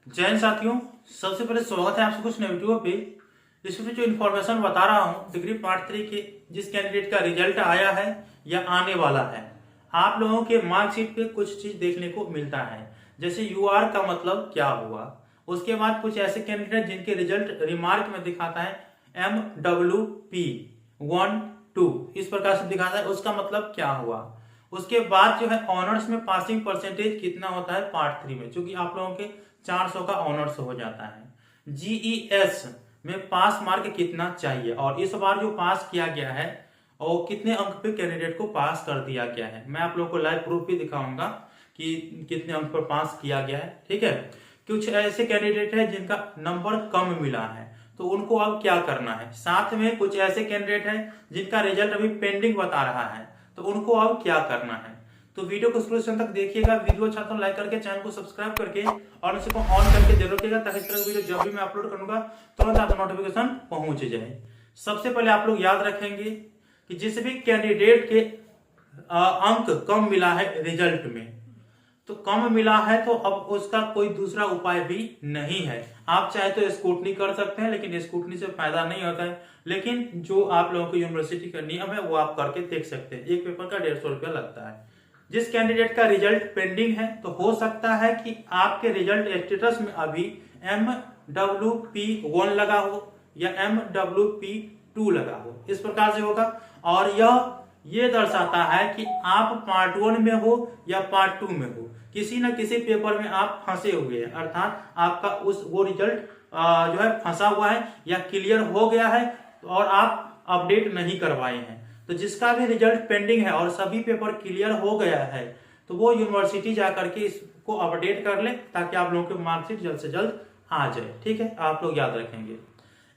जय हिंद साथियों। सबसे पहले स्वागत है आपसे कुछ नए वीडियो पे। इसमें जो इन्फॉर्मेशन बता रहा हूँ डिग्री पार्ट 3 के जिस कैंडिडेट का रिजल्ट आया है या आने वाला है, आप लोगों के मार्कशीट पे कुछ चीज देखने को मिलता है। जैसे यूआर का मतलब क्या हुआ, उसके बाद कुछ ऐसे कैंडिडेट जिनके रिजल्ट रिमार्क में दिखाता है MWP 1 2 इस प्रकार से दिखाता है, उसका मतलब क्या हुआ। उसके बाद जो है ऑनर्स में पासिंग परसेंटेज कितना होता है पार्ट 3 में, क्योंकि आप लोगों के 400 का ऑनर्स हो जाता है। जीईएस में पास मार्क कितना चाहिए और इस बार जो पास किया गया है और कितने अंक पे कैंडिडेट को पास कर दिया गया है, मैं आप लोगों को लाइव प्रूफ भी दिखाऊंगा कि कितने अंक पर पास किया गया है। ठीक है, कुछ ऐसे कैंडिडेट है जिनका नंबर कम मिला है तो उनको अब क्या करना है। साथ में कुछ ऐसे कैंडिडेट है जिनका रिजल्ट अभी पेंडिंग बता रहा है तो उनको अब क्या करना है। तो वीडियो को शुरू से अंत तक देखिएगा। वीडियो अच्छा तो लाइक करके चैनल को सब्सक्राइब करके और उसे को ऑन करके जरूर रखिएगा ताकि इस तरह की वीडियो जब भी मैं अपलोड करूंगा तुरंत आपको नोटिफिकेशन पहुंच जाए। सबसे पहले आप लोग याद रखेंगे कि जिस भी कैंडिडेट के अंक कम मिला है रिजल्ट में, तो कम मिला है तो अब उसका कोई दूसरा उपाय भी नहीं है। आप चाहे तो स्क्रूटनी कर सकते हैं, लेकिन स्क्रूटनी से फायदा नहीं होता है। लेकिन जो आप लोगों को यूनिवर्सिटी का नियम है वो आप करके देख सकते हैं। एक पेपर का 150 रुपया लगता है। जिस कैंडिडेट का रिजल्ट पेंडिंग है तो हो सकता है कि आपके रिजल्ट स्टेटस में अभी MWP1 लगा हो या MWP2 लगा हो, इस प्रकार से होगा। और ये दर्शाता है कि आप पार्ट 1 में हो या पार्ट 2 में हो, किसी न किसी पेपर में आप फंसे हुए हैं, अर्थात आपका वो रिजल्ट जो है फंसा हुआ है या क्लियर हो गया है और आप अपडेट नहीं करवाए हैं। तो जिसका भी रिजल्ट पेंडिंग है और सभी पेपर क्लियर हो गया है तो वो यूनिवर्सिटी जाकर के इसको अपडेट कर ले ताकि आप लोगों की मार्कशीट जल्द से जल्द आ जाए। ठीक है, आप लोग याद रखेंगे।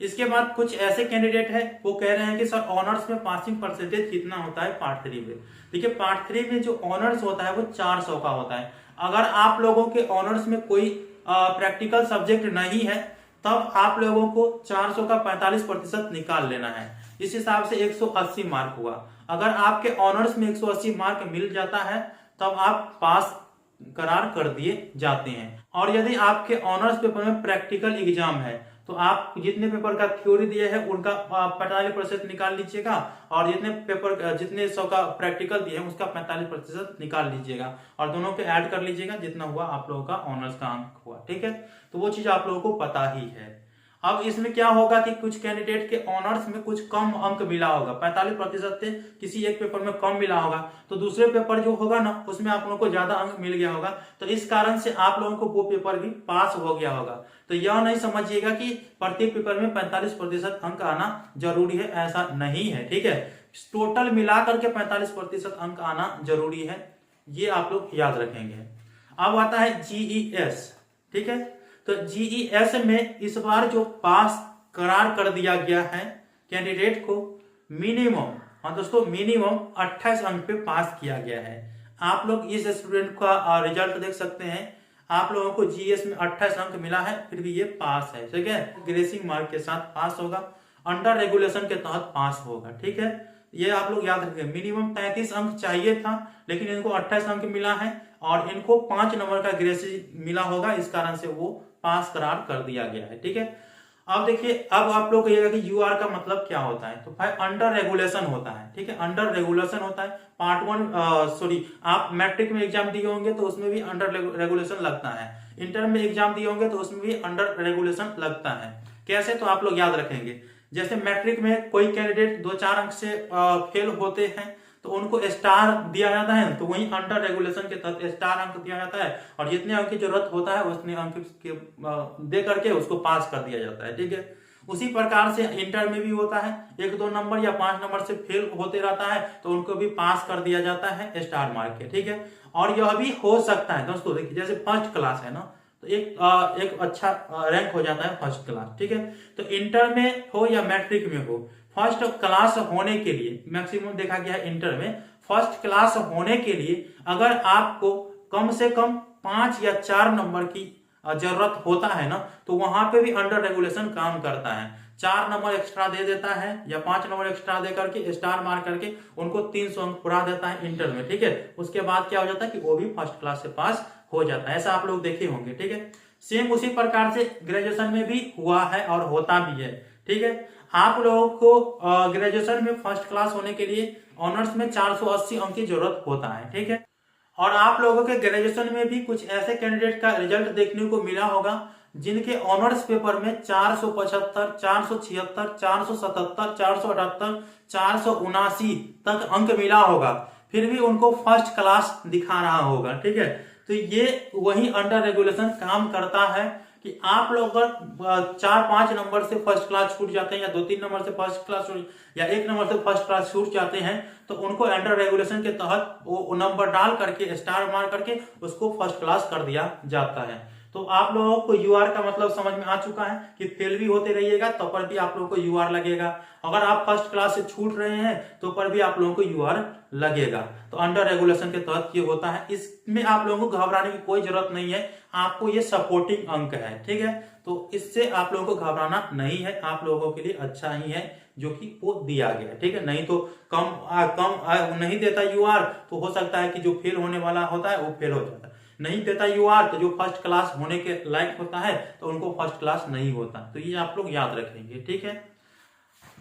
इसके बाद कुछ ऐसे कैंडिडेट है वो कह रहे हैं कि सर ऑनर्स में पासिंग परसेंटेज कितना होता है पार्ट 3 में। देखिए, पार्ट 3 में जो ऑनर्स होता है वो 400 का होता है। अगर आप लोगों के ऑनर्स में कोई प्रैक्टिकल सब्जेक्ट नहीं है तब आप लोगों को 400 का 45% निकाल लेना है। इस हिसाब से 180 मार्क हुआ। अगर आपके ऑनर्स में 180 मार्क मिल जाता है तब आप पास करार कर दिए जाते हैं। और यदि आपके ऑनर्स पेपर में प्रैक्टिकल एग्जाम है तो आप जितने पेपर का थ्योरी दिए है उनका 45% निकाल लीजिएगा और जितने 100 का प्रैक्टिकल दिए हैं उसका 45% निकाल लीजिएगा और दोनों के ऐड कर लीजिएगा जितना हुआ आप लोगों का ऑनर्स का अंक हुआ। ठीक है, तो वो चीज आप लोगों को पता ही है। अब इसमें क्या होगा कि कुछ कैंडिडेट के ऑनर्स में कुछ कम अंक मिला होगा, 45% से किसी एक पेपर में कम मिला होगा तो दूसरे पेपर जो होगा ना उसमें आप लोगों को ज्यादा अंक मिल गया होगा, तो इस कारण से आप लोगों को वो पेपर भी पास हो गया होगा। तो यह नहीं समझिएगा कि प्रत्येक पेपर में 45% अंक आना जरूरी है, ऐसा नहीं है। ठीक है, टोटल मिलाकर के 45% अंक आना जरूरी है, ये आप लोग याद रखेंगे। अब आता है जीईएस। ठीक है, तो जीईएस में इस बार जो पास करार कर दिया गया है कैंडिडेट को मिनिमम, हाँ दोस्तों, मिनिमम 28 अंक पे पास किया गया है। आप लोग इस स्टूडेंट का रिजल्ट देख सकते हैं। आप लोगों को जीएस में 28 अंक मिला है फिर भी ये पास है। ठीक है, ग्रेसिंग मार्क के साथ पास होगा, अंडर रेगुलेशन के तहत पास होगा। ठीक है, ये आप लोग याद रखेंगे। मिनिमम 33 अंक चाहिए था लेकिन इनको 28 अंक मिला है और इनको 5 नंबर का ग्रेसिंग मिला होगा, इस कारण से वो पास करार कर दिया गया है। ठीक है, अब देखिए, अब आप लोग कहिएगा कि यूआर का मतलब क्या होता है, तो भाई अंडर रेगुलेशन होता है। ठीक है, अंडर रेगुलेशन होता है। पार्ट 1 आप मैट्रिक में एग्जाम दिए होंगे तो उसमें भी अंडर रेगुलेशन लगता है। इंटर में एग्जाम दिए होंगे तो उसमें भी अंडर रेगुलेशन लगता है। कैसे, तो आप लोग याद रखेंगे। जैसे मैट्रिक में कोई कैंडिडेट 2-4 अंक से फेल होते हैं तो उनको स्टार दिया जाता है, तो वहीं अंडर रेगुलेशन के तहत स्टार अंक दिया जाता है और जितने अंक की जरूरत होता है उतने अंक दे करके उसको पास कर दिया जाता है। ठीक है, उसी प्रकार से इंटर में भी होता है, 1-2 नंबर या 5 नंबर से फेल होते रहता है तो उनको भी पास कर दिया जाता है स्टार मार्क के। ठीक है, और यह भी हो सकता है दोस्तों, देखिए जैसे फर्स्ट क्लास है ना तो एक अच्छा रैंक हो जाता है फर्स्ट क्लास। ठीक है, तो इंटर में हो या मैट्रिक में हो, फर्स्ट क्लास होने के लिए मैक्सिमम देखा गया है इंटर में, फर्स्ट क्लास होने के लिए अगर आपको कम से कम 5 या 4 नंबर की जरूरत होता है ना तो वहां पे भी अंडर रेगुलेशन काम करता है। 4 नंबर एक्स्ट्रा दे देता है या 5 नंबर एक्स्ट्रा दे करके स्टार मार करके उनको 300 अंक पूरा देता है इंटर में। ठीक है, उसके बाद क्या हो जाता है कि वो भी फर्स्ट क्लास से पास हो जाता है। ऐसा आप लोग देखे होंगे। ठीक है, सेम उसी प्रकार से ग्रेजुएशन में भी हुआ है और होता भी है। ठीक है, आप लोगों को ग्रेजुएशन में फर्स्ट क्लास होने के लिए ऑनर्स में 480 अंक की जरूरत होता है। ठीक है, और आप लोगों के ग्रेजुएशन में भी कुछ ऐसे कैंडिडेट का रिजल्ट देखने को मिला होगा जिनके ऑनर्स पेपर में 475, 476, 477, 478, 479 तक अंक मिला होगा, फिर भी उनको फर्स्ट क्लास दिखा रहा होगा। ठीक है, तो ये वही अंडर रेगुलेशन काम करता है कि आप लोग अगर 4-5 नंबर से फर्स्ट क्लास छूट जाते हैं या 2-3 नंबर से फर्स्ट क्लास या 1 नंबर से फर्स्ट क्लास छूट जाते हैं तो उनको अंडर रेगुलेशन के तहत वो नंबर डाल करके स्टार मार करके उसको फर्स्ट क्लास कर दिया जाता है। तो आप लोगों को यूआर का मतलब समझ में आ चुका है कि फेल भी होते रहिएगा तो पर भी आप लोगों को यूआर लगेगा, अगर आप फर्स्ट क्लास से छूट रहे हैं तो पर भी आप लोगों को यूआर लगेगा। तो अंडर रेगुलेशन के तहत ये होता है, इसमें आप लोगों को घबराने की कोई जरूरत नहीं है, आपको ये सपोर्टिंग अंक है। ठीक है, तो इससे आप लोगों को घबराना नहीं है, आप लोगों के लिए अच्छा ही है जो कि वो दिया गया है। ठीक है, नहीं तो कम नहीं देता यूआर तो हो सकता है कि जो फेल होने वाला होता है वो फेल हो जाता है, नहीं देता यूआर तो जो फर्स्ट क्लास होने के लायक होता है तो उनको फर्स्ट क्लास नहीं होता। तो ये आप लोग याद रखेंगे। ठीक है,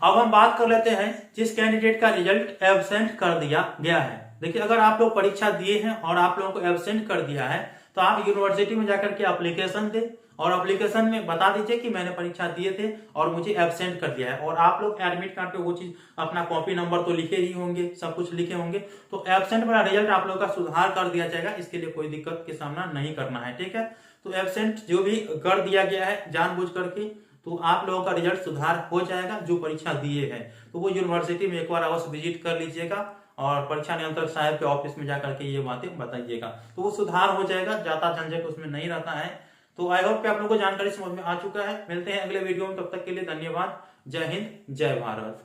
अब हम बात कर लेते हैं जिस कैंडिडेट का रिजल्ट एब्सेंट कर दिया गया है। देखिए, अगर आप लोग परीक्षा दिए हैं और आप लोगों को एब्सेंट कर दिया है तो आप यूनिवर्सिटी में जाकर के एप्लीकेशन दें और एप्लीकेशन में बता दीजिए कि मैंने परीक्षा दिए थे और मुझे एब्सेंट कर दिया है, और आप लोग एडमिट कार्ड पे वो चीज अपना कॉपी नंबर तो लिखे ही होंगे, सब कुछ लिखे होंगे, तो एब्सेंट वाला रिजल्ट आप लोग का सुधार कर दिया जाएगा, इसके लिए कोई दिक्कत के सामना नहीं करना है। ठीक है, तो एब्सेंट जो भी कर दिया गया है जानबूझ करके तो आप लोगों का रिजल्ट सुधार हो जाएगा जो परीक्षा दिए हैं। तो वो यूनिवर्सिटी में एक बार अवश्य विजिट कर लीजिएगा और परीक्षा नियंत्रक साहब के ऑफिस में जाकर के ये बातें बताइएगा, तो वो सुधार हो जाएगा, ज्यादा झंझट उसमें नहीं रहता है। तो आई होप कि आप लोगों को जानकारी समझ में आ चुका है। मिलते हैं अगले वीडियो में, तब तक के लिए धन्यवाद। जय हिंद, जय भारत।